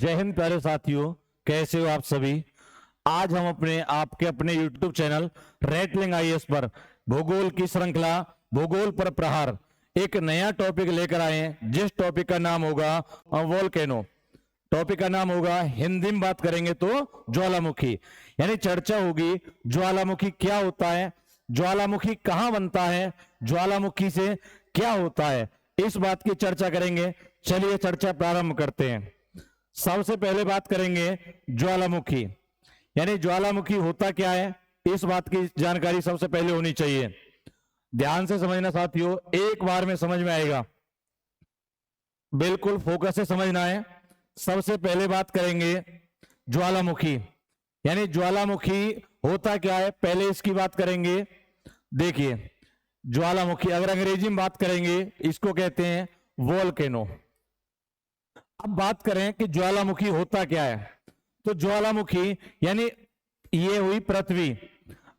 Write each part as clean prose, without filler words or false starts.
जय हिंद प्यारे साथियों, कैसे हो आप सभी। आज हम अपने YouTube चैनल रेटलिंग आईएएस पर भूगोल की श्रृंखला भूगोल पर प्रहार एक नया टॉपिक लेकर आए हैं, जिस टॉपिक का नाम होगा वोल्केनो। टॉपिक का नाम होगा, हिंदी में बात करेंगे तो ज्वालामुखी, यानी चर्चा होगी ज्वालामुखी क्या होता है, ज्वालामुखी कहां बनता है, ज्वालामुखी से क्या होता है, इस बात की चर्चा करेंगे। चलिए चर्चा प्रारंभ करते हैं। सबसे पहले बात करेंगे ज्वालामुखी, यानी ज्वालामुखी होता क्या है, इस बात की जानकारी सबसे पहले होनी चाहिए। ध्यान से समझना साथियों, एक बार में समझ में आएगा, बिल्कुल फोकस से समझना है। सबसे पहले बात करेंगे ज्वालामुखी, यानी ज्वालामुखी होता क्या है, पहले इसकी बात करेंगे। देखिए ज्वालामुखी अगर अंग्रेजी में बात करेंगे इसको कहते हैं वोल्केनो। अब बात करें कि ज्वालामुखी होता क्या है, तो ज्वालामुखी यानी ये हुई पृथ्वी।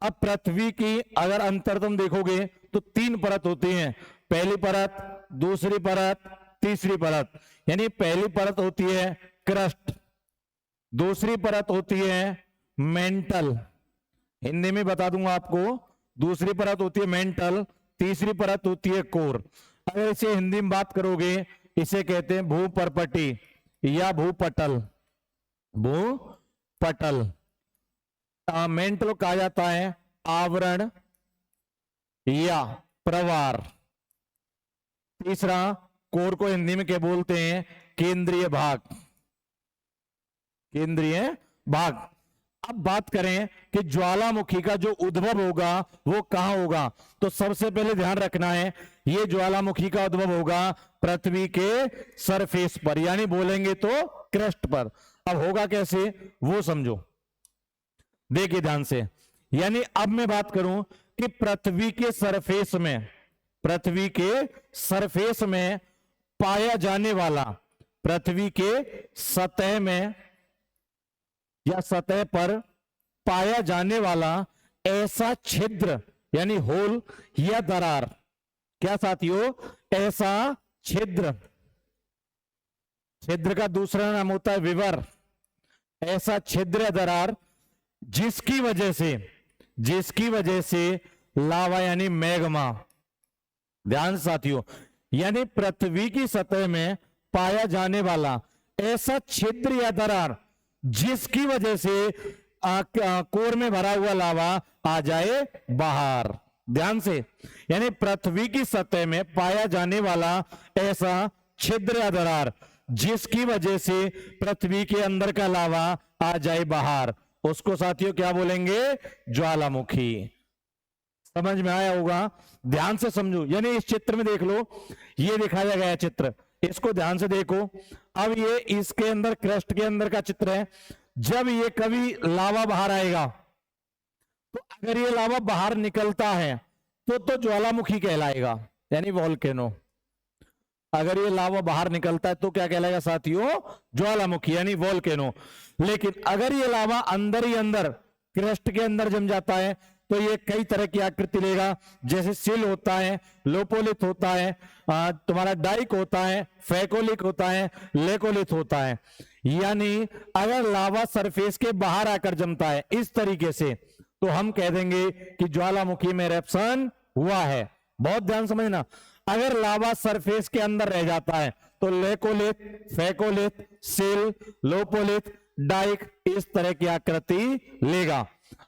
अब पृथ्वी की अगर अंतर तुम देखोगे तो तीन परत होती हैं, पहली परत, दूसरी परत, तीसरी परत। यानी पहली परत होती है क्रस्ट, दूसरी परत होती है मेंटल, हिंदी में बता दूंगा आपको, दूसरी परत होती है मेंटल, तीसरी परत होती है कोर। अगर इसे हिंदी में बात करोगे इसे कहते हैं भूपर्पटी या भूपटल, भूपटल। मेंटल कहा जाता है आवरण या प्रवार। तीसरा कोर को हिंदी में क्या बोलते हैं, केंद्रीय भाग, केंद्रीय भाग। अब बात करें कि ज्वालामुखी का जो उद्भव होगा वो कहां होगा, तो सबसे पहले ध्यान रखना है ये ज्वालामुखी का उद्भव होगा पृथ्वी के सरफेस पर, यानी बोलेंगे तो क्रस्ट पर। अब होगा कैसे वो समझो, देखिए ध्यान से। यानी अब मैं बात करूं कि पृथ्वी के सरफेस में, पृथ्वी के सरफेस में पाया जाने वाला, पृथ्वी के सतह में या सतह पर पाया जाने वाला ऐसा छिद्र यानी होल या दरार, क्या साथियों, ऐसा छिद्र, छिद्र का दूसरा नाम होता है विवर, ऐसा छिद्र या दरार जिसकी वजह से लावा यानी मैग्मा, ध्यान साथियों, यानी पृथ्वी की सतह में पाया जाने वाला ऐसा छिद्र या दरार जिसकी वजह से कोर में भरा हुआ लावा आ जाए बाहर। ध्यान से, यानी पृथ्वी की सतह में पाया जाने वाला ऐसा छिद्र या दरार जिसकी वजह से पृथ्वी के अंदर का लावा आ जाए बाहर, उसको साथियों क्या बोलेंगे, ज्वालामुखी। समझ में आया होगा, ध्यान से समझो। यानी इस चित्र में देख लो, ये दिखाया गया चित्र, इसको ध्यान से देखो। अब ये इसके अंदर क्रस्ट के अंदर का चित्र है। जब ये कभी लावा बाहर आएगा, तो अगर ये लावा बाहर निकलता है तो ज्वालामुखी कहलाएगा, यानी वोल्केनो। अगर ये लावा बाहर निकलता है तो क्या कहलाएगा साथियों, ज्वालामुखी यानी वोल्केनो। लेकिन अगर ये लावा अंदर ही अंदर क्रस्ट के अंदर जम जाता है तो ये कई तरह की आकृति लेगा, जैसे सिल होता है, लोपोलिथ होता है, तुम्हारा डाइक होता है, फैकोलिक होता है, लेकोलिथ होता है। यानी अगर लावा सरफेस के बाहर आकर जमता है इस तरीके से, तो हम कह देंगे कि ज्वालामुखी में इरप्शन हुआ है। बहुत ध्यान समझना, अगर लावा सरफेस के अंदर रह जाता है तो लेकोलिथ, फैकोलिथ, सिल, लोपोलिथ, डाइक इस तरह की आकृति लेगा।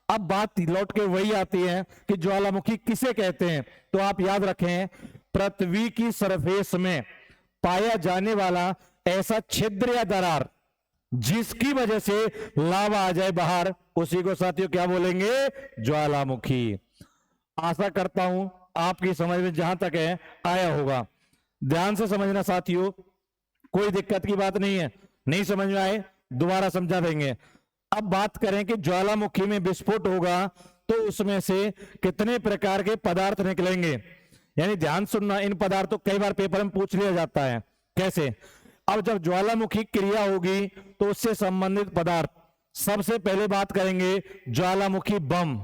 अब बात लौट के वही आती है कि ज्वालामुखी किसे कहते हैं, तो आप याद रखें, पृथ्वी की सरफेस में पाया जाने वाला ऐसा छिद्र या दरार जिसकी वजह से लावा आ जाए बाहर, उसी को साथियों क्या बोलेंगे, ज्वालामुखी। आशा करता हूं आपकी समझ में जहां तक है आया होगा। ध्यान से समझना साथियों, कोई दिक्कत की बात नहीं है, नहीं समझ में आए दोबारा समझा देंगे। अब बात करें कि ज्वालामुखी में विस्फोट होगा तो उसमें से कितने प्रकार के पदार्थ निकलेंगे, यानी ध्यान सुनना, इन पदार्थों कई बार पेपर में पूछ लिया जाता है। कैसे, अब जब ज्वालामुखी क्रिया होगी तो उससे संबंधित पदार्थ, सबसे पहले बात करेंगे ज्वालामुखी बम।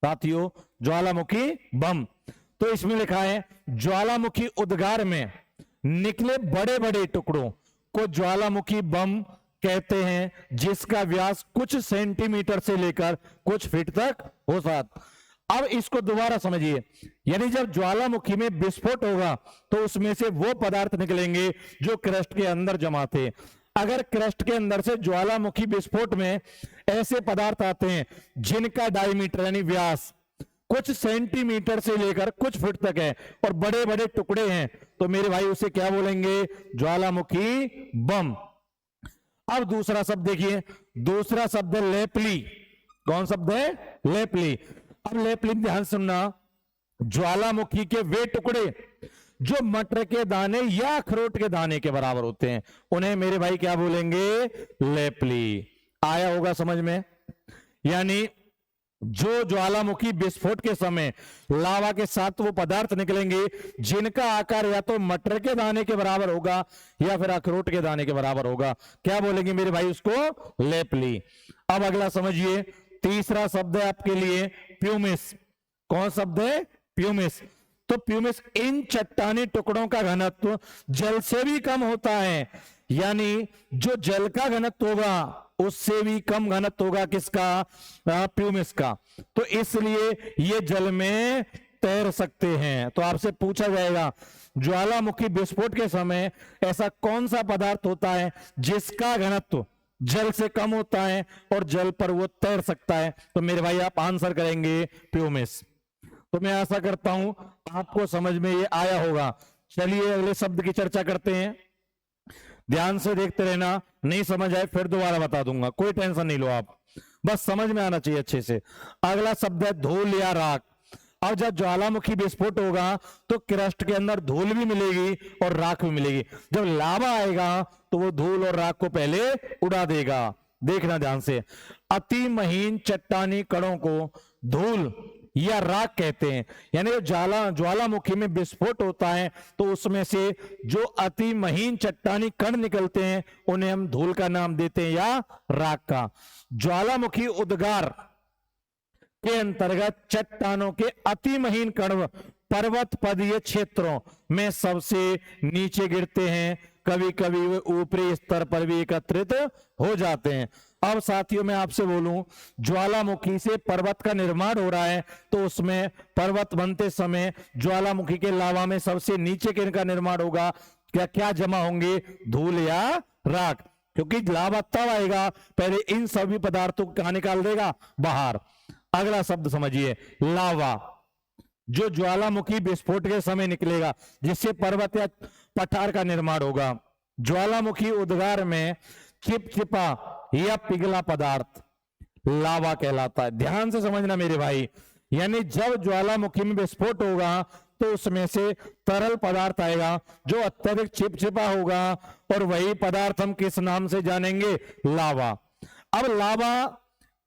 साथियों ज्वालामुखी बम, तो इसमें लिखा है ज्वालामुखी उद्गार में निकले बड़े बड़े टुकड़ों को ज्वालामुखी बम कहते हैं जिसका व्यास कुछ सेंटीमीटर से लेकर कुछ फीट तक हो सकता। अब इसको दोबारा समझिए, यानी जब ज्वालामुखी में विस्फोट होगा तो उसमें से वो पदार्थ निकलेंगे जो क्रस्ट के अंदर जमा थे। अगर क्रस्ट के अंदर से ज्वालामुखी विस्फोट में ऐसे पदार्थ आते हैं जिनका डायमीटर यानी व्यास कुछ सेंटीमीटर से लेकर कुछ फुट तक है और बड़े बड़े टुकड़े हैं, तो मेरे भाई उसे क्या बोलेंगे? ज्वालामुखी बम। अब दूसरा शब्द देखिए, दूसरा शब्द है लेपली। कौन शब्द है? लेपली। अब लेपली ध्यान सुनना, ज्वालामुखी के वे टुकड़े जो मटर के दाने या अखरोट के दाने के बराबर होते हैं उन्हें मेरे भाई क्या बोलेंगे? लेपली। आया होगा समझ में? यानी जो ज्वालामुखी विस्फोट के समय लावा के साथ वो पदार्थ निकलेंगे जिनका आकार या तो मटर के दाने के बराबर होगा या फिर अखरोट के दाने के बराबर होगा, क्या बोलेंगे मेरे भाई? उसको लेपली। अब अगला समझिए, तीसरा शब्द है आपके लिए प्यूमिस। कौन शब्द है? प्यूमिस। तो प्यूमिस इन चट्टानी टुकड़ों का घनत्व जल से भी कम होता है, यानी जो जल का घनत्व होगा उससे भी कम घनत्व होगा किसका? प्यूमिस का। तो इसलिए ये जल में तैर सकते हैं। तो आपसे पूछा जाएगा ज्वालामुखी विस्फोट के समय ऐसा कौन सा पदार्थ होता है जिसका घनत्व जल से कम होता है और जल पर वो तैर सकता है? तो मेरे भाई आप आंसर करेंगे प्यूमिस। तो मैं आशा करता हूं आपको समझ में ये आया होगा। चलिए अगले शब्द की चर्चा करते हैं। ध्यान से देखते रहना, नहीं समझ आए फिर दोबारा बता दूंगा, कोई टेंशन नहीं लो आप, बस समझ में आना चाहिए अच्छे से। अगला शब्द है धूल या राख। अब जब ज्वालामुखी विस्फोट होगा तो क्रस्ट के अंदर धूल भी मिलेगी और राख भी मिलेगी। जब लावा आएगा तो वो धूल और राख को पहले उड़ा देगा। देखना ध्यान से, अति महीन चट्टानी कणों को धूल या राख कहते हैं। यानी ज्वालामुखी में विस्फोट होता है तो उसमें से जो अति महीन चट्टानी कण निकलते हैं उन्हें हम धूल का नाम देते हैं या राख का। ज्वालामुखी उद्गार के अंतर्गत चट्टानों के अति महीन कण पर्वत पदीय क्षेत्रों में सबसे नीचे गिरते हैं, कभी कभी वे ऊपरी स्तर पर भी एकत्रित हो जाते हैं। अब साथियों मैं आपसे बोलूं, ज्वालामुखी से पर्वत का निर्माण हो रहा है तो उसमें पर्वत बनते समय ज्वालामुखी के लावा में सबसे नीचे किनका निर्माण होगा? क्या क्या जमा होंगे? धूल या राख। क्योंकि लावा तब आएगा पहले इन सभी पदार्थों को कहां निकाल देगा? बाहर। अगला शब्द समझिए, लावा, जो ज्वालामुखी विस्फोट के समय निकलेगा जिससे पर्वत या पठार का निर्माण होगा। ज्वालामुखी उद्गार में चिपचिपा या पिघला पदार्थ लावा कहलाता है। ध्यान से समझना मेरे भाई, यानी जब ज्वालामुखी में विस्फोट होगा तो उसमें से तरल पदार्थ आएगा जो अत्यधिक चिपचिपा होगा और वही पदार्थ हम किस नाम से जानेंगे? लावा। अब लावा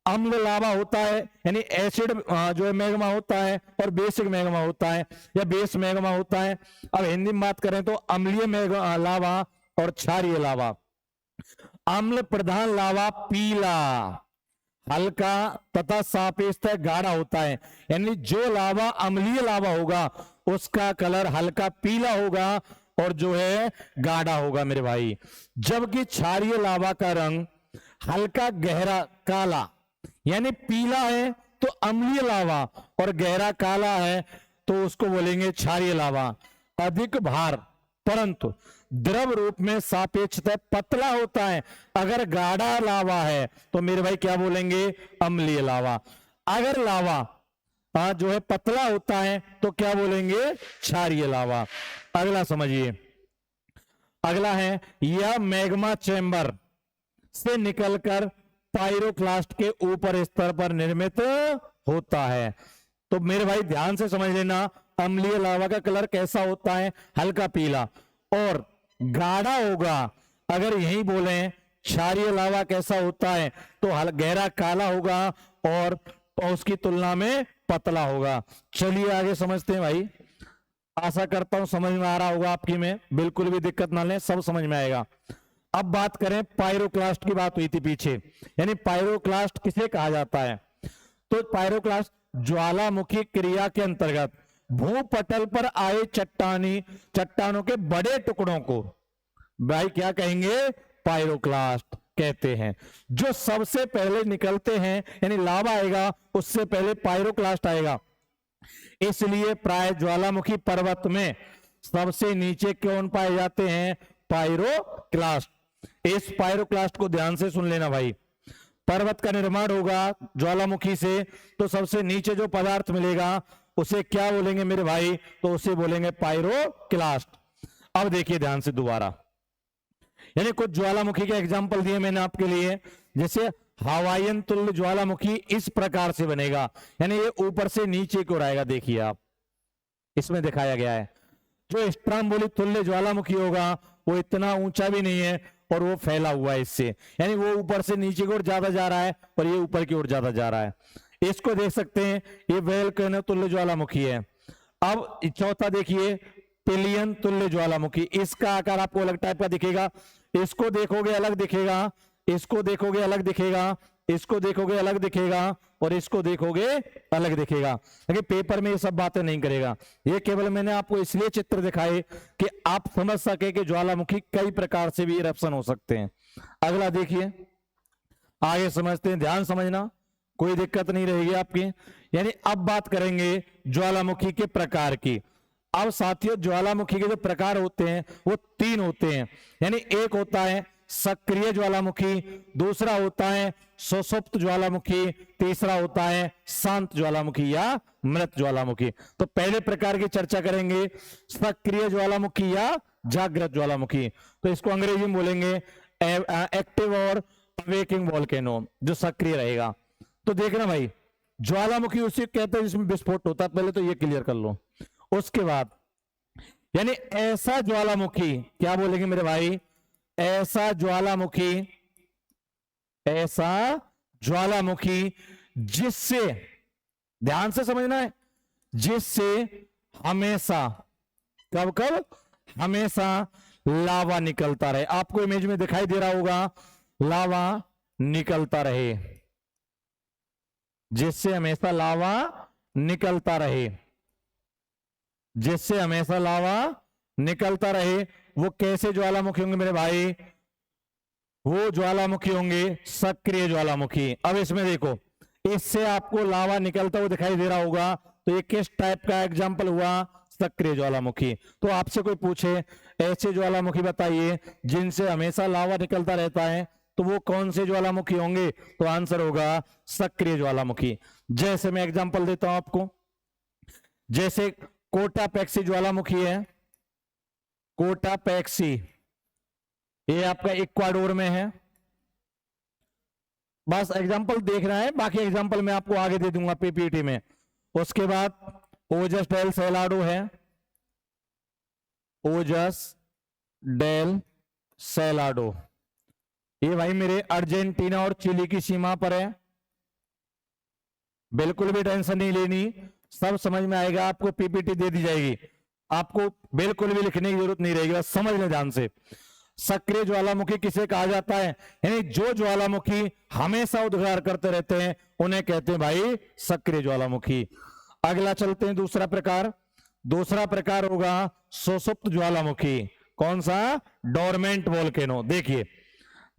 अम्ल लावा होता है, यानी एसिड जो है मैग्मा होता है और बेसिक मैग्मा होता है या बेस मैग्मा होता है। अब हिंदी में बात करें तो अम्लीय लावा और क्षारीय लावा। अम्ल प्रधान लावा पीला, हल्का तथा सापेक्षतः गाढ़ा होता है, यानी जो लावा अम्लीय लावा होगा उसका कलर हल्का पीला होगा और जो है गाढ़ा होगा मेरे भाई। जबकि क्षारीय लावा का रंग हल्का गहरा काला, यानी पीला है तो अम्लीय लावा और गहरा काला है तो उसको बोलेंगे क्षारीय लावा। अधिक भार परंतु द्रव रूप में सापेक्षतः पतला होता है। अगर गाढ़ा लावा है तो मेरे भाई क्या बोलेंगे? अम्लीय लावा। अगर लावा जो है पतला होता है तो क्या बोलेंगे? क्षारीय लावा। अगला समझिए, अगला है यह मैग्मा चैम्बर से निकलकर पायरोक्लास्ट के ऊपर स्तर पर निर्मित होता है। तो मेरे भाई ध्यान से समझ लेना, अम्लीय लावा का कलर कैसा होता है? हल्का पीला और गाढ़ा होगा। अगर यही बोले क्षारीय लावा कैसा होता है तो गहरा काला होगा और उसकी तुलना में पतला होगा। चलिए आगे समझते हैं भाई। आशा करता हूं समझ में आ रहा होगा आपकी में, बिल्कुल भी दिक्कत ना लें, सब समझ में आएगा। अब बात करें, पायरोक्लास्ट की बात हुई थी पीछे, यानी पायरोक्लास्ट किसे कहा जाता है? तो पायरोक्लास्ट ज्वालामुखी क्रिया के अंतर्गत भूपटल पर आए चट्टानों के बड़े टुकड़ों को भाई क्या कहेंगे? पायरोक्लास्ट। कहते हैं। जो सबसे पहले निकलते हैं यानी लावा आएगा उससे पहले पायरोक्लास्ट आएगा। इसलिए प्राय ज्वालामुखी पर्वत में सबसे नीचे कौन पाए जाते हैं? पायरोक्लास्ट। इस पायरोक्लास्ट को ध्यान से सुन लेना भाई। पर्वत का निर्माण होगा ज्वालामुखी से, तो सबसे नीचे जो पदार्थ मिलेगा उसे क्या बोलेंगे मेरे भाई? तो उसे बोलेंगे पायरोक्लास्ट। अब देखिए ध्यान से दोबारा, यानी कुछ ज्वालामुखी के एग्जाम्पल दिए मैंने आपके लिए। जैसे हवाईयन तुल्य ज्वालामुखी इस प्रकार से बनेगा, यानी ये ऊपर से नीचे की ओर आएगा। देखिए आप, इसमें दिखाया गया है। जो स्ट्राम्बोली तुल्य ज्वालामुखी होगा वो इतना ऊंचा भी नहीं है और वो फैला हुआ है इससे, यानी वो ऊपर से नीचे की ओर ज्यादा जा रहा है और ये ऊपर की ओर ज्यादा जा रहा है। इसको देख सकते हैं, ये वोल्केनो तुल्य ज्वालामुखी है। अब चौथा देखिए, पिलियन तुल्य ज्वालामुखी। इसका आकार आपको अलग टाइप का दिखेगा। इसको देखोगे अलग दिखेगा, इसको देखोगे अलग दिखेगा, इसको देखोगे अलग दिखेगा और इसको देखोगे अलग दिखेगा। लेकिन पेपर में ये सब बातें नहीं करेगा। ये केवल मैंने आपको इसलिए चित्र दिखाए कि आप समझ सके कि ज्वालामुखी कई प्रकार से भी इरप्शन हो सकते हैं। अगला देखिए, आगे समझते हैं, ध्यान समझना, कोई दिक्कत नहीं रहेगी आपकी। यानी अब बात करेंगे ज्वालामुखी के प्रकार की। अब साथियों, ज्वालामुखी के जो प्रकार होते हैं वो 3 होते हैं। यानी एक होता है सक्रिय ज्वालामुखी, दूसरा होता है सुषुप्त ज्वालामुखी, तीसरा होता है शांत ज्वालामुखी या मृत ज्वालामुखी। तो पहले प्रकार की चर्चा करेंगे, सक्रिय ज्वालामुखी या जागृत ज्वालामुखी। तो इसको अंग्रेजी में बोलेंगे एक्टिव और अवेकिंग वोल्केनो, जो सक्रिय रहेगा। तो देखना भाई, ज्वालामुखी उसे कहते हैं जिसमें विस्फोट होता है। पहले तो ये क्लियर कर लो। उसके बाद यानी ऐसा ज्वालामुखी, क्या बोलेंगे मेरे भाई? ऐसा ज्वालामुखी, ऐसा ज्वालामुखी जिससे, ध्यान से समझना है, जिससे हमेशा, कब कब? हमेशा लावा निकलता रहे। आपको इमेज में दिखाई दे रहा होगा, लावा निकलता रहे, जिससे हमेशा लावा निकलता रहे, जिससे हमेशा लावा निकलता रहे। वो कैसे ज्वालामुखी होंगे मेरे भाई? वो ज्वालामुखी होंगे सक्रिय ज्वालामुखी। अब इसमें देखो, इससे आपको लावा निकलता हुआ दिखाई दे रहा होगा, तो ये किस टाइप का एग्जाम्पल हुआ? सक्रिय ज्वालामुखी। तो आपसे कोई पूछे ऐसे ज्वालामुखी बताइए जिनसे हमेशा लावा निकलता रहता है, तो वो कौन से ज्वालामुखी होंगे? तो आंसर होगा सक्रिय ज्वालामुखी। जैसे मैं एग्जाम्पल देता हूं आपको, जैसे कोटापैक्सी ज्वालामुखी है। कोटापैक्सी ये आपका इक्वाडोर में है। बस एग्जाम्पल देखना है, बाकी एग्जाम्पल मैं आपको आगे दे दूंगा पीपीटी में। उसके बाद ओजस डेल सेलाडो है, ओजस डेल सेलाडो। ये भाई मेरे अर्जेंटीना और चिली की सीमा पर है। बिल्कुल भी टेंशन नहीं लेनी, सब समझ में आएगा। आपको पीपीटी दे दी जाएगी, आपको बिल्कुल भी लिखने की जरूरत नहीं रहेगी, बस समझ लें ध्यान से। सक्रिय ज्वालामुखी किसे कहा जाता है? यानी जो ज्वालामुखी हमेशा उद्गार करते रहते हैं उन्हें कहते हैं भाई सक्रिय ज्वालामुखी। अगला चलते हैं दूसरा प्रकार। दूसरा प्रकार होगा सुषुप्त ज्वालामुखी। कौन सा? Dormant volcano. देखिए,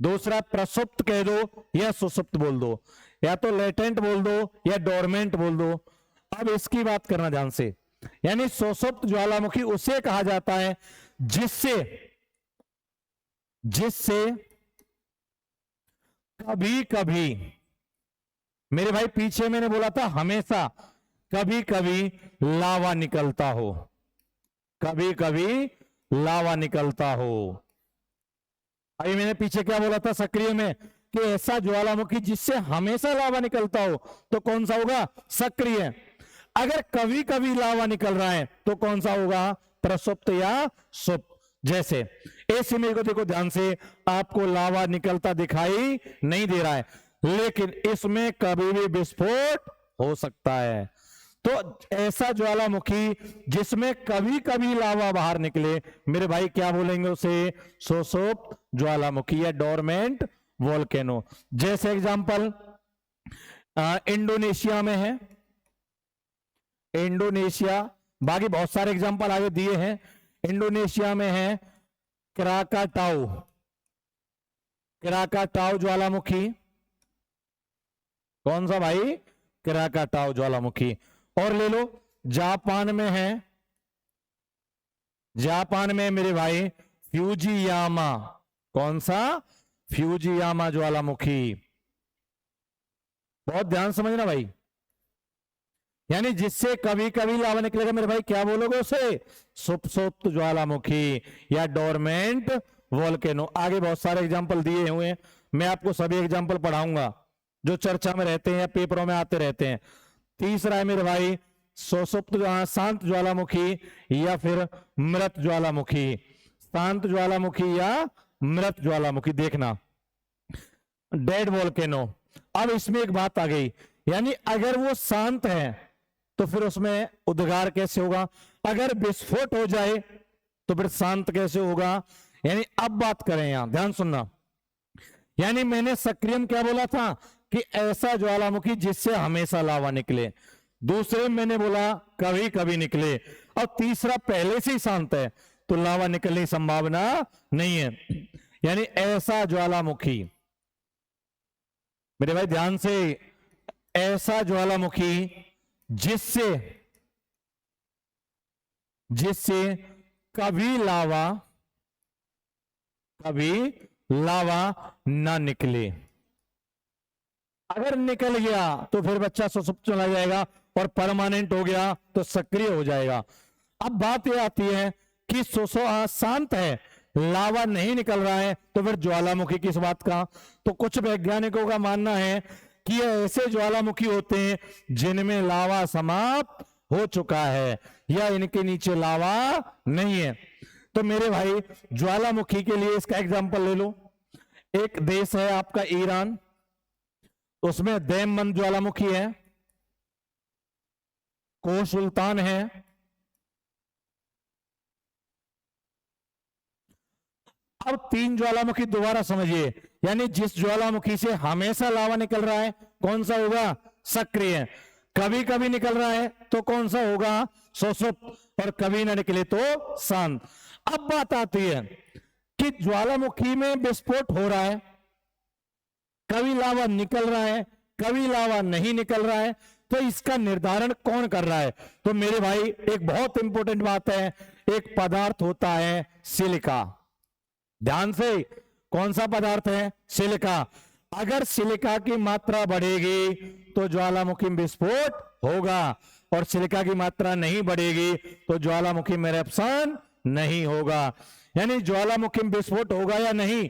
दूसरा प्रसुप्त कह दो या सुषुप्त बोल दो, या तो लेटेंट बोल दो या डोरमेंट बोल दो। अब इसकी बात करना ध्यान से, यानी सुषुप्त ज्वालामुखी उसे कहा जाता है जिससे कभी कभी, मेरे भाई पीछे मैंने बोला था हमेशा, कभी कभी लावा निकलता हो, कभी कभी लावा निकलता हो। अभी मैंने पीछे क्या बोला था सक्रिय में, कि ऐसा ज्वालामुखी जिससे हमेशा लावा निकलता हो, तो कौन सा होगा? सक्रिय। अगर कभी कभी लावा निकल रहा है तो कौन सा होगा? प्रसुप्त या सुप्त। जैसे इस इमेज को देखो ध्यान से, आपको लावा निकलता दिखाई नहीं दे रहा है, लेकिन इसमें कभी भी विस्फोट हो सकता है। तो ऐसा ज्वालामुखी जिसमें कभी कभी लावा बाहर निकले, मेरे भाई क्या बोलेंगे उसे? सुषुप्त ज्वालामुखी या डोरमेंट वोल्केनो। जैसे एग्जांपल इंडोनेशिया में है, इंडोनेशिया, बाकी बहुत सारे एग्जांपल आगे दिए हैं। इंडोनेशिया में है क्राकाटाउ, क्राकाटाओ ज्वालामुखी। कौन सा भाई? क्राकाटाओ ज्वालामुखी। और ले लो, जापान में है, जापान में मेरे भाई फ्यूजियामा। कौन सा? फ्यूजियामा ज्वालामुखी। बहुत ध्यान समझना भाई, यानी जिससे कभी कभी लावा निकलेगा मेरे भाई, क्या बोलोगे उसे? सुप्त ज्वालामुखी या डोरमेंट वोल्केनो। आगे बहुत सारे एग्जांपल दिए हुए हैं, मैं आपको सभी एग्जांपल पढ़ाऊंगा जो चर्चा में रहते हैं या पेपरों में आते रहते हैं। तीसरा है मेरे भाई सुषुप्त शांत ज्वालामुखी या फिर मृत ज्वालामुखी। शांत ज्वालामुखी या मृत ज्वालामुखी। देखना, डेड वोल्केनो। अब इसमें एक बात आ गई, यानी अगर वो शांत है तो फिर उसमें उद्गार कैसे होगा? अगर विस्फोट हो जाए तो फिर शांत कैसे होगा? यानी अब बात करें, यहां ध्यान सुनना, यानी मैंने सक्रियम क्या बोला था कि ऐसा ज्वालामुखी जिससे हमेशा लावा निकले। दूसरे मैंने बोला कभी कभी निकले। और तीसरा पहले से ही शांत है तो लावा निकलने की संभावना नहीं है। यानी ऐसा ज्वालामुखी, मेरे भाई ध्यान से, ऐसा ज्वालामुखी जिससे कभी लावा ना निकले। अगर निकल गया तो फिर बच्चा सुसुप्त चला जाएगा, और परमानेंट हो गया तो सक्रिय हो जाएगा। अब बात यह आती है कि शांत है, लावा नहीं निकल रहा है, तो फिर ज्वालामुखी किस बात का? तो कुछ वैज्ञानिकों का मानना है कि ये ऐसे ज्वालामुखी होते हैं जिनमें लावा समाप्त हो चुका है या इनके नीचे लावा नहीं है। तो मेरे भाई ज्वालामुखी के लिए इसका एग्जांपल ले लो। एक देश है आपका ईरान, उसमें दैमन ज्वालामुखी है, को सुल्तान है। अब तीन ज्वालामुखी दोबारा समझिए, यानी जिस ज्वालामुखी से हमेशा लावा निकल रहा है कौन सा होगा? सक्रिय। कभी कभी निकल रहा है तो कौन सा होगा? सुषुप्त। और कभी ना निकले तो शांत। अब बात आती है कि ज्वालामुखी में विस्फोट हो रहा है, कभी लावा निकल रहा है, कभी लावा नहीं निकल रहा है, तो इसका निर्धारण कौन कर रहा है? तो मेरे भाई एक बहुत इंपॉर्टेंट बात है, एक पदार्थ होता है सिलिका। ध्यान से, कौन सा पदार्थ है? सिलिका। अगर सिलिका की मात्रा बढ़ेगी तो ज्वालामुखी में विस्फोट होगा, और सिलिका की मात्रा नहीं बढ़ेगी तो ज्वालामुखी में इरप्शन नहीं होगा। यानी ज्वालामुखी में विस्फोट होगा या नहीं,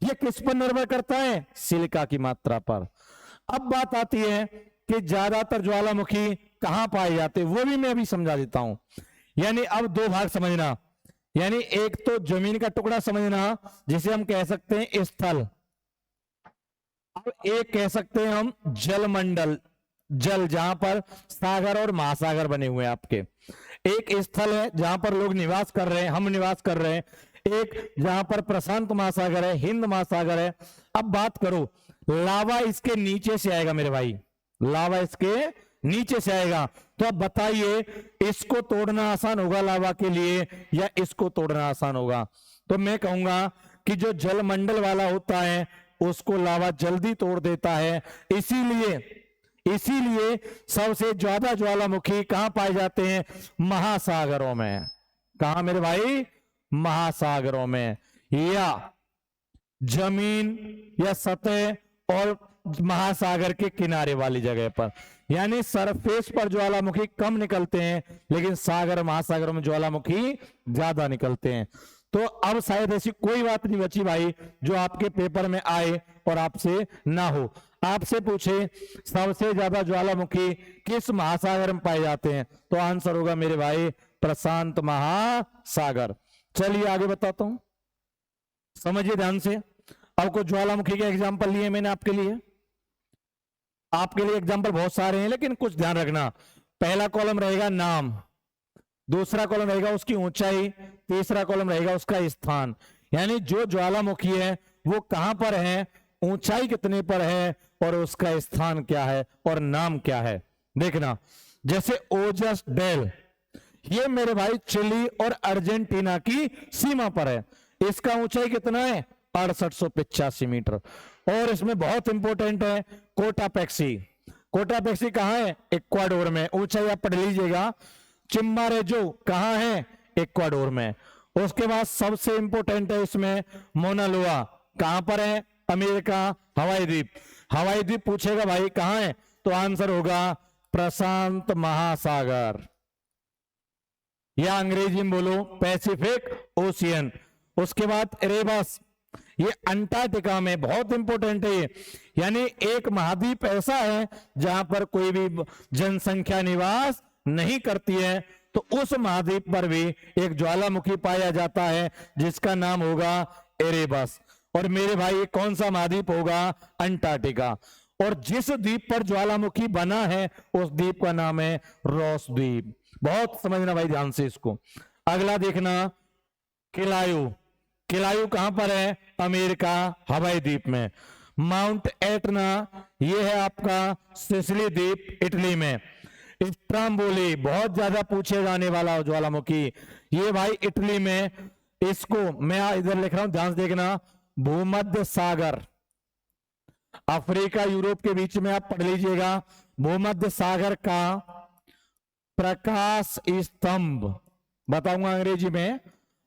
यह किस पर निर्भर करता है? सिलिका की मात्रा पर। अब बात आती है कि ज्यादातर ज्वालामुखी कहां पाए जाते हैं, वो भी मैं अभी समझा देता हूं। यानी अब दो भाग समझना, यानी एक तो जमीन का टुकड़ा समझना जिसे हम कह सकते हैं स्थल, अब एक कह सकते हैं हम जलमंडल, जल जहां पर सागर और महासागर बने हुए हैं आपके। एक स्थल है जहां पर लोग निवास कर रहे हैं, हम निवास कर रहे हैं, एक जहां पर प्रशांत महासागर है, हिंद महासागर है। अब बात करो, लावा इसके नीचे से आएगा मेरे भाई, लावा इसके नीचे से आएगा। तो अब बताइए इसको तोड़ना आसान होगा लावा के लिए या इसको तोड़ना आसान होगा? तो मैं कहूंगा कि जो जलमंडल वाला होता है उसको लावा जल्दी तोड़ देता है। इसीलिए सबसे ज्यादा ज्वालामुखी कहां पाए जाते हैं? महासागरों में। कहां मेरे भाई? महासागरों में, या जमीन या सतह और महासागर के किनारे वाली जगह पर। यानी सरफेस पर ज्वालामुखी कम निकलते हैं, लेकिन सागर महासागरों में ज्वालामुखी ज्यादा निकलते हैं। तो अब शायद ऐसी कोई बात नहीं बची भाई जो आपके पेपर में आए और आपसे ना हो। आपसे पूछे सबसे ज्यादा ज्वालामुखी किस महासागर में पाए जाते हैं, तो आंसर होगा मेरे भाई प्रशांत महासागर। चलिए आगे बताता हूं, समझिए ध्यान से। अब कुछ ज्वालामुखी के एग्जाम्पल लिए मैंने आपके लिए एग्जाम्पल बहुत सारे हैं, लेकिन कुछ ध्यान रखना। पहला कॉलम रहेगा नाम, दूसरा कॉलम रहेगा उसकी ऊंचाई, तीसरा कॉलम रहेगा उसका स्थान। यानी जो ज्वालामुखी है वो कहां पर है, ऊंचाई कितने पर है, और उसका स्थान क्या है और नाम क्या है। देखना, जैसे ओजस डेल, ये मेरे भाई चिली और अर्जेंटीना की सीमा पर है। इसका ऊंचाई कितना है? 6885 मीटर। और इसमें बहुत इंपॉर्टेंट है कोटापेक्सी। कोटापेक्सी कहां है? इक्वाडोर में। ऊंचाई आप पढ़ लीजिएगा। चिम्बारेजो कहां है? इक्वाडोर में। उसके बाद सबसे इंपॉर्टेंट है इसमें मोनालोआ, कहां पर है? अमेरिका, हवाई द्वीप। हवाई द्वीप पूछेगा भाई कहां है, तो आंसर होगा प्रशांत महासागर, या अंग्रेजी में बोलो पैसिफिक ओशियन। उसके बाद एरेबस, ये अंटार्कटिका में, बहुत इंपॉर्टेंट है ये। यानी एक महाद्वीप ऐसा है जहां पर कोई भी जनसंख्या निवास नहीं करती है, तो उस महाद्वीप पर भी एक ज्वालामुखी पाया जाता है जिसका नाम होगा एरेबस। और मेरे भाई ये कौन सा महाद्वीप होगा? अंटार्कटिका। और जिस द्वीप पर ज्वालामुखी बना है उस द्वीप का नाम है रॉस द्वीप। बहुत समझना भाई ध्यान से इसको। अगला देखना किलायू। किलायू कहां पर है? अमेरिका, हवाई द्वीप में। माउंट एटना, ये है आपका सिसिली द्वीप, इटली में। स्ट्राम्बोली, बहुत ज्यादा पूछे जाने वाला ज्वालामुखी, ये भाई इटली में। इसको मैं इधर लिख रहा हूं, ध्यान से देखना। भूमध्य सागर, अफ्रीका यूरोप के बीच में, आप पढ़ लीजिएगा। भूमध्य सागर का प्रकाश स्तंभ, बताऊंगा अंग्रेजी में।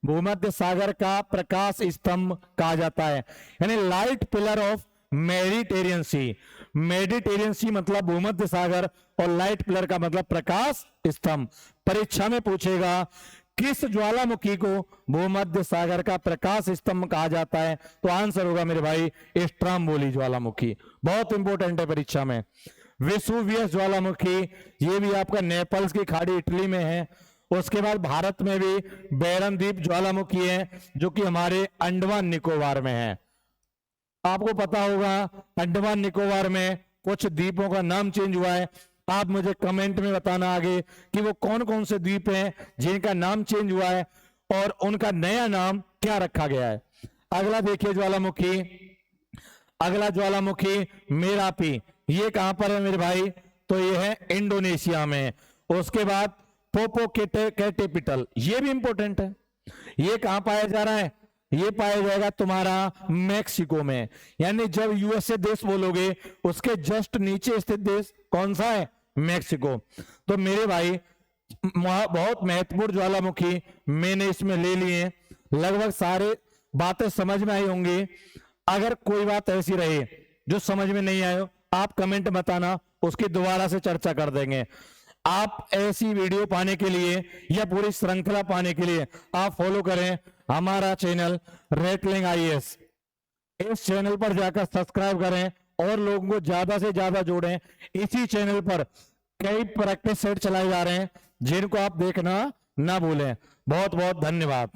भूमध्य सागर का प्रकाश स्तंभ कहा जाता है, यानी light pillar of Mediterranean sea. Mediterranean sea मतलब भूमध्य सागर, और लाइट पिलर का मतलब प्रकाश स्तंभ। परीक्षा में पूछेगा किस ज्वालामुखी को भूमध्य सागर का प्रकाश स्तंभ कहा जाता है, तो आंसर होगा मेरे भाई स्ट्राम्बोली ज्वालामुखी। बहुत इंपॉर्टेंट है परीक्षा में। वेसुवियस ज्वालामुखी, ये भी आपका नेपल्स की खाड़ी इटली में है। उसके बाद भारत में भी बैरन द्वीप ज्वालामुखी है, जो कि हमारे अंडमान निकोबार में है। आपको पता होगा अंडमान निकोबार में कुछ द्वीपों का नाम चेंज हुआ है। आप मुझे कमेंट में बताना आगे कि वो कौन कौन से द्वीप हैं जिनका नाम चेंज हुआ है और उनका नया नाम क्या रखा गया है। अगला देखिए ज्वालामुखी। अगला ज्वालामुखी मेरापी, ये कहां पर है मेरे भाई? तो ये है इंडोनेशिया में। उसके बाद पोपोकेटेपिटल, ये भी इंपॉर्टेंट है। ये कहां पाया जा रहा है? ये पाया जाएगा तुम्हारा मैक्सिको में। यानी जब यूएसए देश बोलोगे उसके जस्ट नीचे स्थित देश कौन सा है? मैक्सिको। तो मेरे भाई बहुत महत्वपूर्ण ज्वालामुखी मैंने इसमें ले लिए। लगभग सारे बातें समझ में आई होंगी। अगर कोई बात ऐसी रहे जो समझ में नहीं आए, आप कमेंट बताना, उसकी दोबारा से चर्चा कर देंगे। आप ऐसी वीडियो पाने के लिए या पूरी श्रृंखला पाने के लिए आप फॉलो करें हमारा चैनल रेटलिंग आईएएस। इस चैनल पर जाकर सब्सक्राइब करें और लोगों को ज्यादा से ज्यादा जोड़ें। इसी चैनल पर कई प्रैक्टिस सेट चलाए जा रहे हैं जिनको आप देखना ना भूलें। बहुत बहुत धन्यवाद।